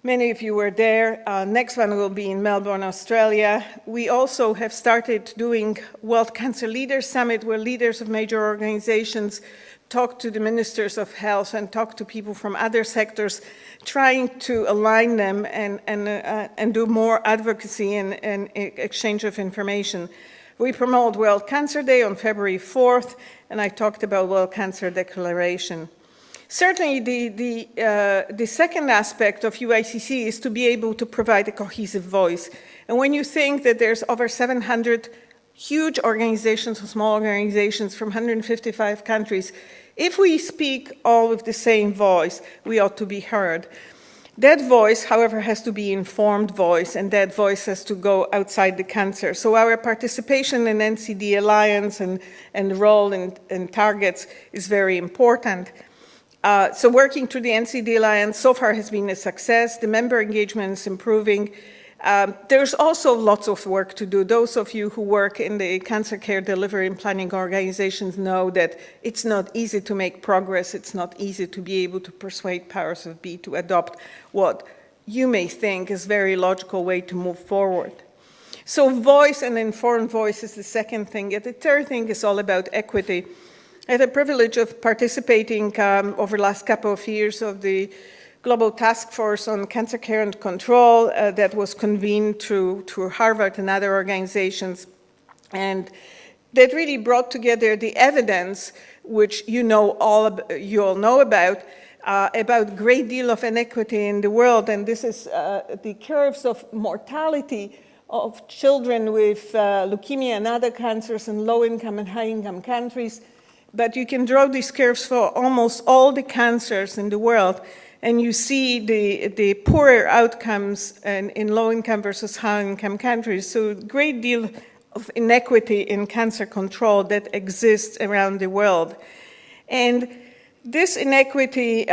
Many of you were there. Next one will be in Melbourne, Australia. We also have started doing World Cancer Leaders Summit, where leaders of major organizations talk to the ministers of health and talk to people from other sectors, trying to align them and do more advocacy and exchange of information. We promote World Cancer Day on February 4th, and I talked about World Cancer Declaration. Certainly, the second aspect of UICC is to be able to provide a cohesive voice. And when you think that there's over 700 huge organizations and small organizations from 155 countries, if we speak all with the same voice, we ought to be heard. That voice, however, has to be informed voice, and that voice has to go outside the cancer. So our participation in NCD Alliance and role and targets is very important. So working through the NCD Alliance so far has been a success. The member engagement is improving. There's also lots of work to do. Those of you who work in the cancer care delivery and planning organizations know that it's not easy to make progress. It's not easy to be able to persuade powers of be to adopt what you may think is a very logical way to move forward. So voice and informed voice is the second thing. And the third thing is all about equity. I had the privilege of participating over the last couple of years of the Global Task Force on Cancer Care and Control that was convened through Harvard and other organizations. And that really brought together the evidence, which you all know about a great deal of inequity in the world. And this is the curves of mortality of children with leukemia and other cancers in low-income and high-income countries. But you can draw these curves for almost all the cancers in the world, and you see the poorer outcomes in low-income versus high-income countries. So a great deal of inequity in cancer control that exists around the world. And this inequity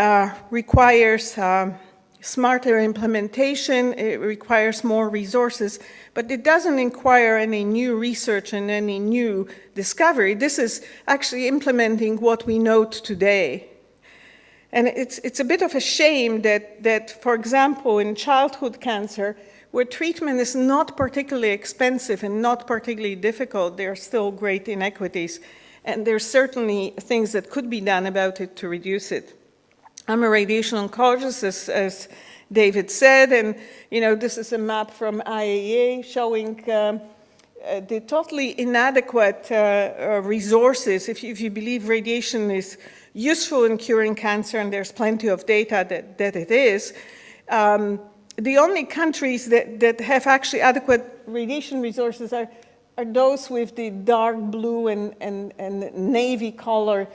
requires smarter implementation, it requires more resources, but it doesn't require any new research and any new discovery. This is actually implementing what we know today. And it's a bit of a shame that, for example, in childhood cancer, where treatment is not particularly expensive and not particularly difficult, there are still great inequities. And there's certainly things that could be done about it to reduce it. I'm a radiation oncologist, as David said, and this is a map from IAEA showing the totally inadequate resources. If you believe radiation is useful in curing cancer, and there's plenty of data that it is, the only countries that have actually adequate radiation resources are those with the dark blue and navy color.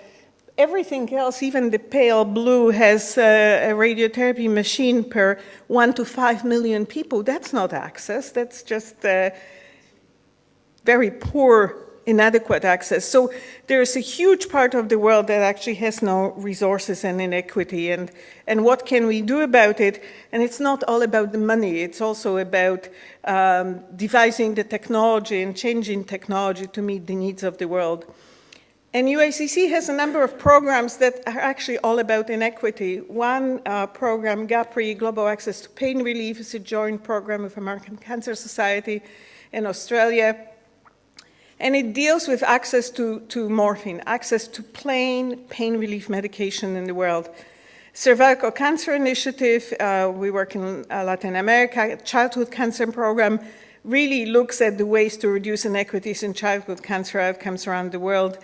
Everything else, even the pale blue, has a radiotherapy machine per 1 to 5 million people. That's not access. That's just very poor, inadequate access. So there's a huge part of the world that actually has no resources and inequity. And what can we do about it? And it's not all about the money. It's also about devising the technology and changing technology to meet the needs of the world. And UICC has a number of programs that are actually all about inequity. One program, GAPRI, Global Access to Pain Relief, is a joint program with American Cancer Society in Australia. And it deals with access to morphine, access to plain pain relief medication in the world. Cervical Cancer Initiative, we work in Latin America, Childhood Cancer Program, really looks at the ways to reduce inequities in childhood cancer outcomes around the world.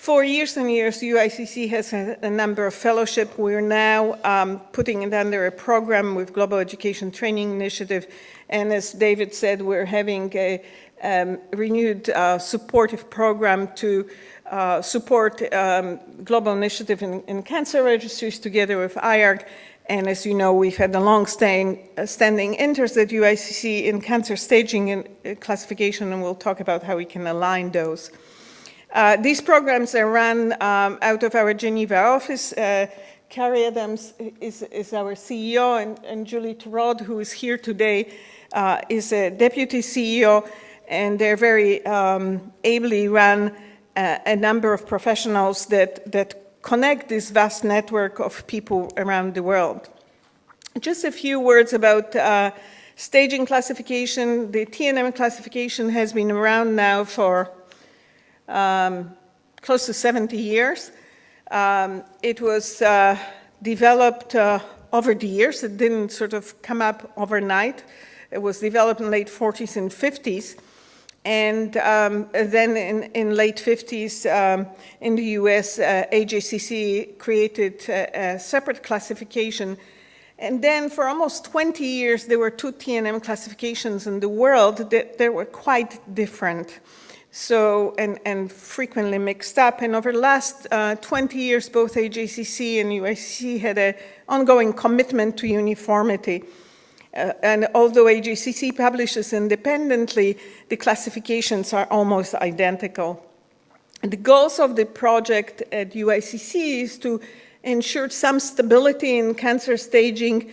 For years and years, UICC has had a number of fellowships. We're now putting it under a program with Global Education Training Initiative. And as David said, we're having a renewed supportive program to support global initiative in cancer registries together with IARC. And as you know, we've had a long-standing interest at UICC in cancer staging and classification, and we'll talk about how we can align those. These programs are run out of our Geneva office. Carrie Adams is our CEO, and Julie Tarod, who is here today, is a deputy CEO, and they're very ably run a number of professionals that connect this vast network of people around the world. Just a few words about staging classification. The TNM classification has been around now for close to 70 years. It was developed over the years. It didn't sort of come up overnight. It was developed in late 40s and 50s. And then in late 50s, in the US, AJCC created a separate classification. And then for almost 20 years, there were two TNM classifications in the world that were quite different. So, and frequently mixed up. And over the last 20 years, both AJCC and UICC had an ongoing commitment to uniformity. And although AJCC publishes independently, the classifications are almost identical. And the goals of the project at UICC is to ensure some stability in cancer staging,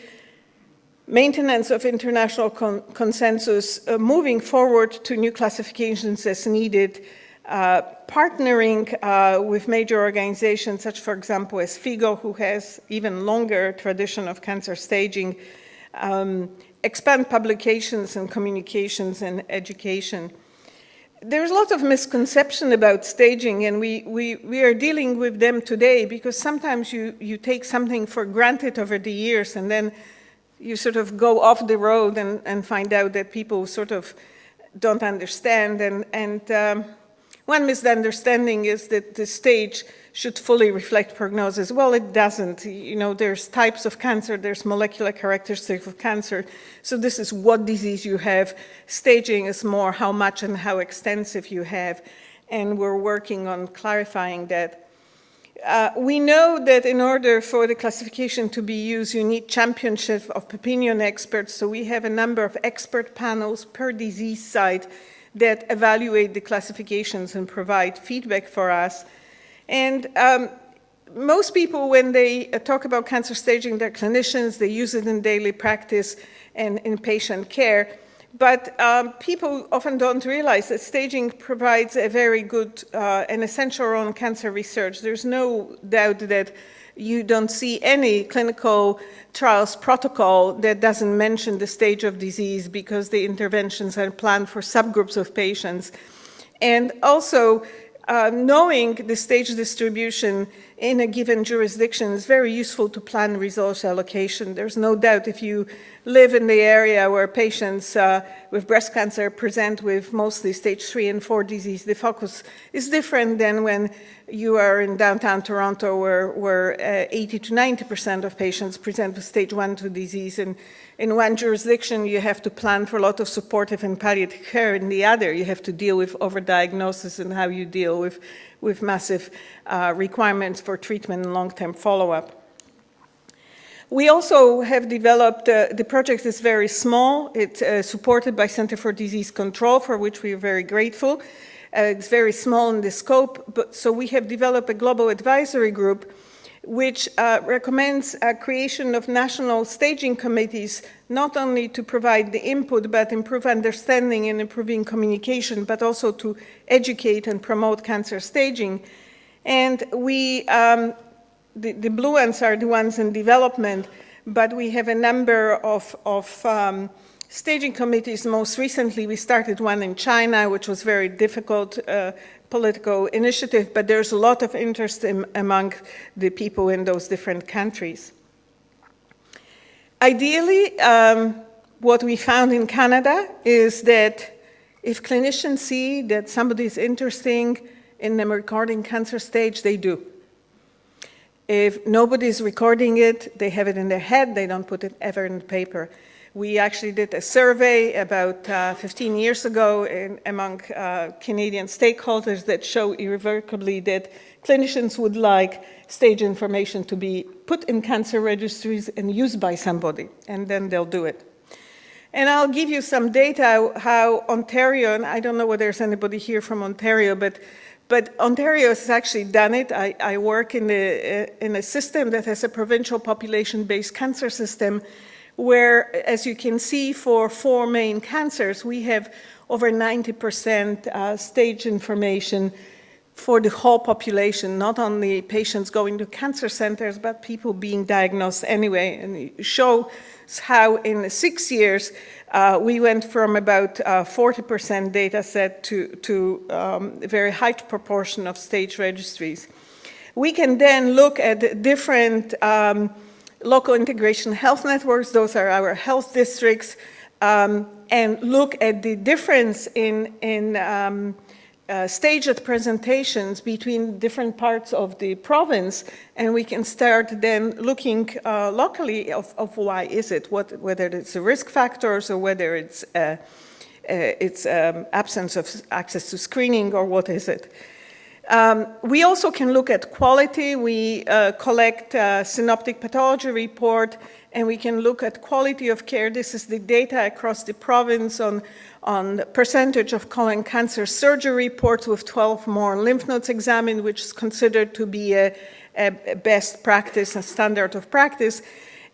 maintenance of international consensus, moving forward to new classifications as needed, partnering with major organizations such, for example, as FIGO, who has even longer tradition of cancer staging, expand publications and communications and education. There's a lot of misconception about staging, and we are dealing with them today because sometimes you take something for granted over the years and then you sort of go off the road and find out that people sort of don't understand. And one misunderstanding is that the stage should fully reflect prognosis. Well, it doesn't. You know, there's types of cancer, there's molecular characteristics of cancer. So this is what disease you have. Staging is more how much and how extensive you have. And we're working on clarifying that. We know that in order for the classification to be used, you need championship of opinion experts. So we have a number of expert panels per disease site that evaluate the classifications and provide feedback for us. And most people, when they talk about cancer staging, they're clinicians, they use it in daily practice and in patient care. But people often don't realize that staging provides a very good and essential role in cancer research. There's no doubt that you don't see any clinical trials protocol that doesn't mention the stage of disease because the interventions are planned for subgroups of patients. And also, knowing the stage distribution in a given jurisdiction is very useful to plan resource allocation. There's no doubt if you live in the area where patients with breast cancer present with mostly stage 3 and 4 disease, the focus is different than when you are in downtown Toronto where 80 to 90% of patients present with stage 1, 2 disease. And in one jurisdiction, you have to plan for a lot of supportive and palliative care. In the other, you have to deal with overdiagnosis and how you deal with massive requirements for treatment and long-term follow-up. We also have developed, the project is very small. It's supported by Center for Disease Control, for which we are very grateful. It's very small in the scope, but so we have developed a global advisory group which recommends creation of national staging committees, not only to provide the input, but improve understanding and improving communication, but also to educate and promote cancer staging. And we, the blue ones are the ones in development, but we have a number of staging committees. Most recently, we started one in China, which was very difficult political initiative, but there's a lot of interest among the people in those different countries. Ideally, what we found in Canada is that if clinicians see that somebody is interesting in them recording cancer stage, they do. If nobody's recording it, they have it in their head, they don't put it ever in the paper. We actually did a survey about 15 years ago among Canadian stakeholders that show irrevocably that clinicians would like stage information to be put in cancer registries and used by somebody, and then they'll do it. And I'll give you some data how Ontario, and I don't know whether there's anybody here from Ontario, but Ontario has actually done it. I work in a system that has a provincial population-based cancer system where, as you can see, for 4 main cancers, we have over 90% stage information for the whole population, not only patients going to cancer centers, but people being diagnosed anyway. And it shows how in 6 years, we went from about 40% data set to a very high proportion of stage registries. We can then look at different local integration health networks, those are our health districts, and look at the difference in staged presentations between different parts of the province, and we can start then looking locally of why is it, whether it's the risk factors or whether it's absence of access to screening or what is it. We also can look at quality. We collect a synoptic pathology report, and we can look at quality of care. This is the data across the province on the percentage of colon cancer surgery reports with 12 more lymph nodes examined, which is considered to be a best practice, a standard of practice.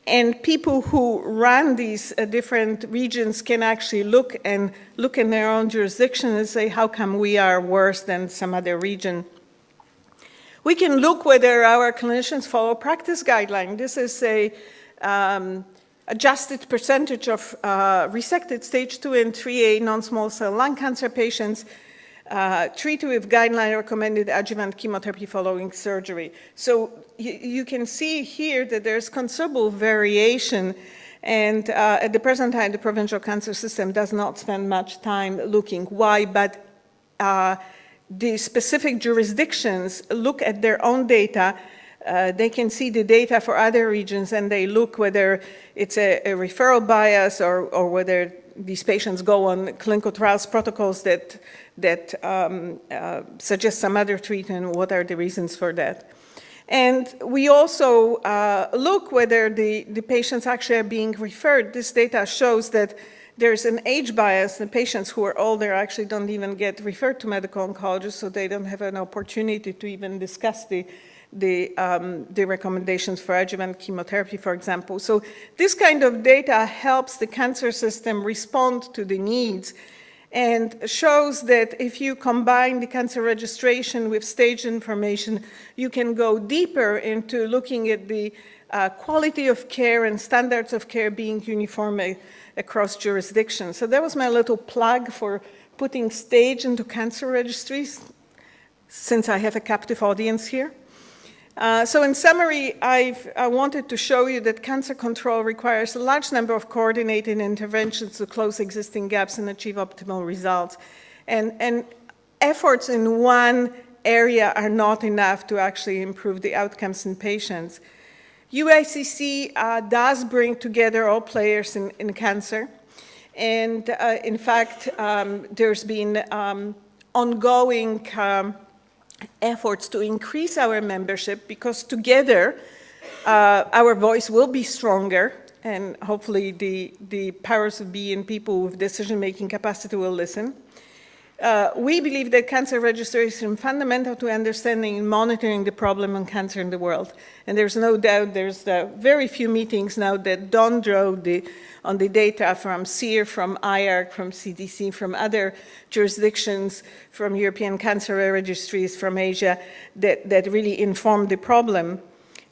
And people who run these different regions can actually look in their own jurisdiction and say, how come we are worse than some other region? We can look whether our clinicians follow practice guideline. This is a adjusted percentage of resected stage 2 and 3A non-small cell lung cancer patients treated with guideline-recommended adjuvant chemotherapy following surgery. So you can see here that there's considerable variation, and at the present time, the provincial cancer system does not spend much time looking why, but the specific jurisdictions look at their own data. They can see the data for other regions, and they look whether it's a referral bias or whether these patients go on clinical trials protocols that suggest some other treatment, what are the reasons for that. And we also look whether the patients actually are being referred. This data shows that there's an age bias. The patients who are older actually don't even get referred to medical oncologists, so they don't have an opportunity to even discuss the recommendations for adjuvant chemotherapy, for example. So this kind of data helps the cancer system respond to the needs and shows that if you combine the cancer registration with stage information, you can go deeper into looking at the quality of care and standards of care being uniform across jurisdictions. So that was my little plug for putting stage into cancer registries, since I have a captive audience here. So in summary, I wanted to show you that cancer control requires a large number of coordinated interventions to close existing gaps and achieve optimal results. And efforts in one area are not enough to actually improve the outcomes in patients. UICC does bring together all players in cancer. And in fact, there's been ongoing efforts to increase our membership, because together our voice will be stronger, and hopefully the powers that be and people with decision-making capacity will listen. We believe that cancer registration is fundamental to understanding and monitoring the problem of cancer in the world. And there's no doubt there's very few meetings now that don't draw on the data from SEER, from IARC, from CDC, from other jurisdictions, from European cancer registries, from Asia, that really inform the problem.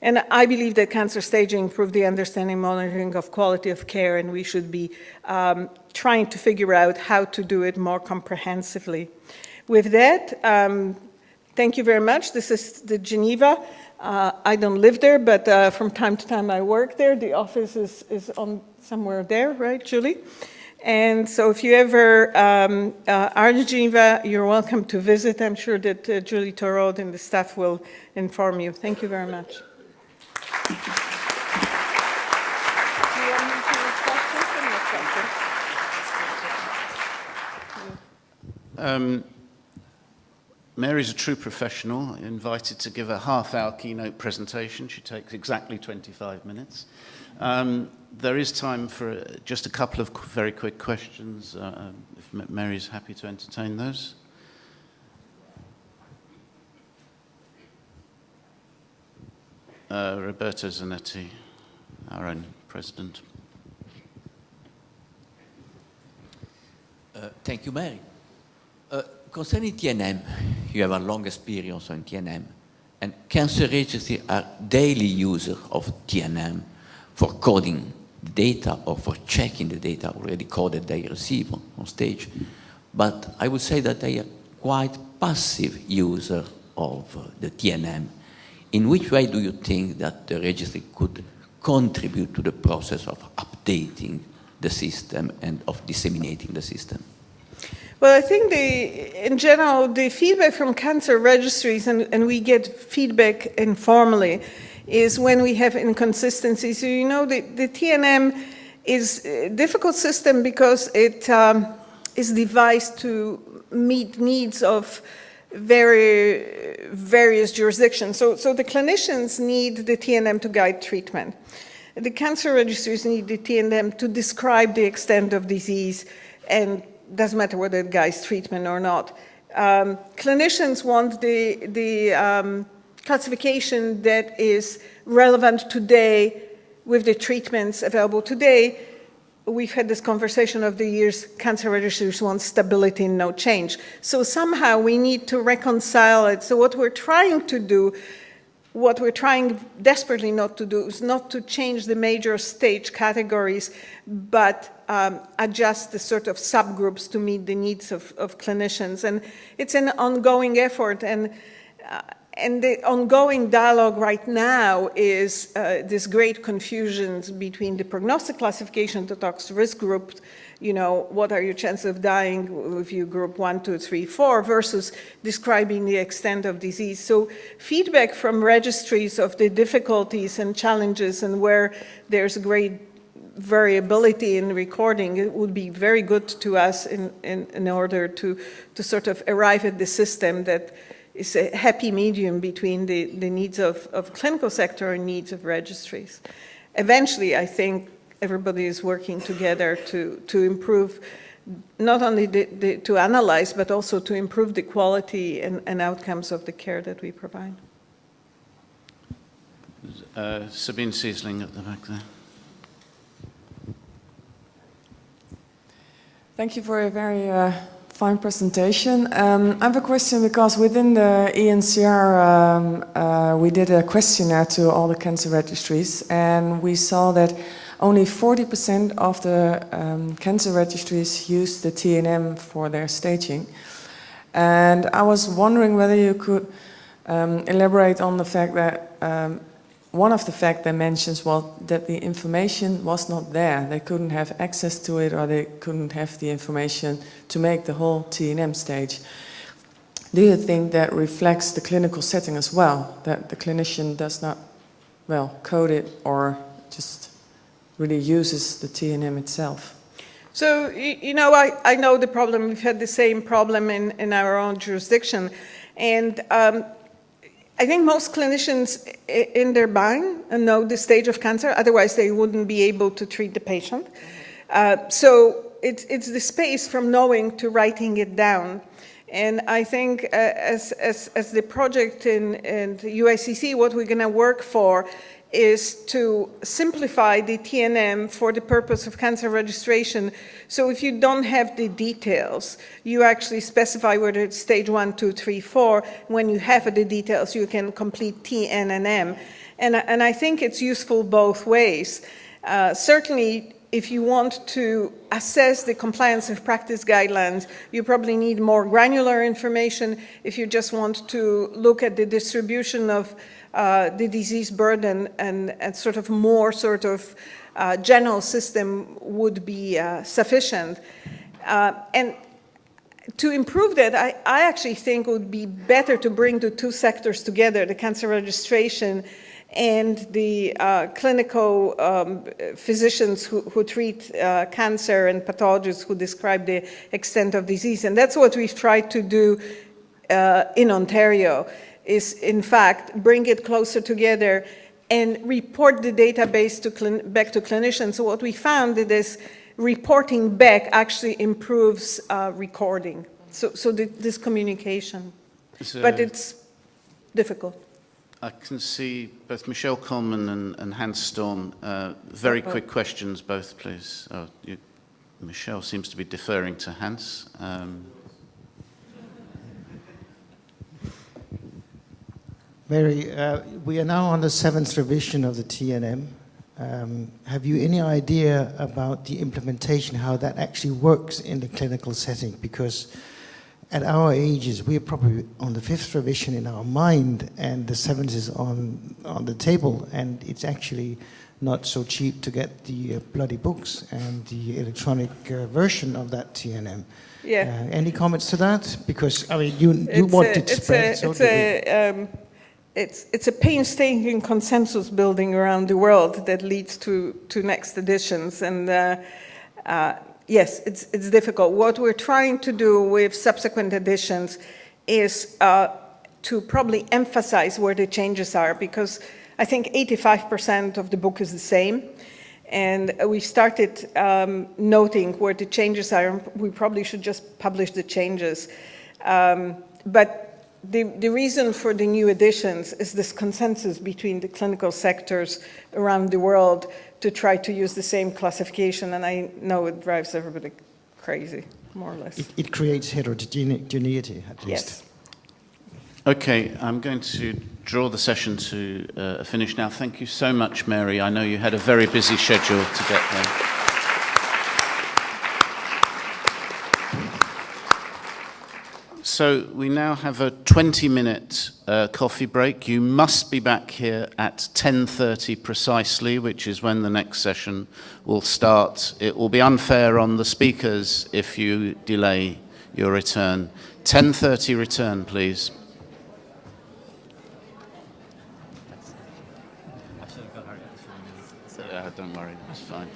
And I believe that cancer staging improved the understanding and monitoring of quality of care, and we should be trying to figure out how to do it more comprehensively. With that, thank you very much. This is the Geneva. I don't live there, but from time to time I work there. The office is on somewhere there, right, Julie? And so if you ever are in Geneva, you're welcome to visit. I'm sure that Julie Torod and the staff will inform you. Thank you very much. Mary's a true professional, invited to give a half-hour keynote presentation. She takes exactly 25 minutes. There is time for just a couple of very quick questions, if Mary's happy to entertain those. Roberto Zanetti, our own president. Thank you, Mary. Concerning TNM, you have a long experience on TNM, and cancer registry are daily users of TNM for coding the data or for checking the data already coded they receive on stage. But I would say that they are quite passive user of the TNM. In which way do you think that the registry could contribute to the process of updating the system and of disseminating the system? Well, I think in general, the feedback from cancer registries, and we get feedback informally, is when we have inconsistencies. So, you know, the TNM is a difficult system because it is devised to meet needs of various jurisdictions. So the clinicians need the TNM to guide treatment. The cancer registries need the TNM to describe the extent of disease, and doesn't matter whether it guides treatment or not. Clinicians want the classification that is relevant today with the treatments available today. We've had this conversation over the years. Cancer registries want stability and no change. So somehow we need to reconcile it. So what we're trying to do, what we're trying desperately not to do, is not to change the major stage categories, but adjust the sort of subgroups to meet the needs of clinicians. And it's an ongoing effort. And the ongoing dialogue right now is this great confusion between the prognostic classification that talks to risk group, you know, what are your chances of dying if you group 1, 2, 3, 4, versus describing the extent of disease. So feedback from registries of the difficulties and challenges and where there's great variability in recording, it would be very good to us in order to sort of arrive at the system that is a happy medium between the needs of clinical sector and needs of registries. Eventually, I think everybody is working together to improve, not only to analyze, but also to improve the quality and outcomes of the care that we provide. Sabine Siesling at the back there. Thank you for a very fine presentation. I have a question because within the ENCR, we did a questionnaire to all the cancer registries, and we saw that only 40% of the cancer registries use the TNM for their staging. And I was wondering whether you could elaborate on the fact that one of the facts they mentioned was that the information was not there. They couldn't have access to it, or they couldn't have the information to make the whole TNM stage. Do you think that reflects the clinical setting as well, that the clinician does not, well, code it or just really uses the TNM itself? So, you know, I know the problem. We've had the same problem in our own jurisdiction. And I think most clinicians in their mind know the stage of cancer, otherwise they wouldn't be able to treat the patient. So it's the space from knowing to writing it down. And I think as the project in UICC, what we're going to work for is to simplify the TNM for the purpose of cancer registration. So if you don't have the details, you actually specify whether it's stage 1, 2, 3, 4. When you have the details, you can complete T, N, and M. And I think it's useful both ways. Certainly, if you want to assess the compliance of practice guidelines, you probably need more granular information. If you just want to look at the distribution of the disease burden, and sort of more sort of general system would be sufficient. And to improve that, I actually think it would be better to bring the two sectors together, the cancer registration and the clinical physicians who treat cancer and pathologists who describe the extent of disease. And that's what we've tried to do in Ontario, is in fact bring it closer together and report the database back to clinicians. So what we found is reporting back actually improves recording. So this communication, but it's difficult. I can see both Michelle Coleman and Hans Storm. Very quick questions, both, please. Oh, Michelle seems to be deferring to Hans. Mary, we are now on the 7th revision of the TNM. Have you any idea about the implementation, how that actually works in the clinical setting? Because at our ages, we're probably on the 5th revision in our mind, and the 7th is on the table, and it's actually not so cheap to get the bloody books and the electronic version of that TNM. Yeah. Any comments to that? Because, I mean, you want it to spread. It's a painstaking consensus building around the world that leads to next editions. And yes, it's difficult. What we're trying to do with subsequent editions is to probably emphasize where the changes are, because I think 85% of the book is the same. And we started noting where the changes are. We probably should just publish the changes. But the reason for the new editions is this consensus between the clinical sectors around the world to try to use the same classification, and I know it drives everybody crazy, more or less. It creates heterogeneity, at least. Yes. Okay, I'm going to draw the session to a finish now. Thank you so much, Mary. I know you had a very busy schedule to get there. So we now have a 20-minute coffee break. You must be back here at 10:30 precisely, which is when the next session will start. It will be unfair on the speakers if you delay your return. 10:30 return, please. Don't worry, that's fine.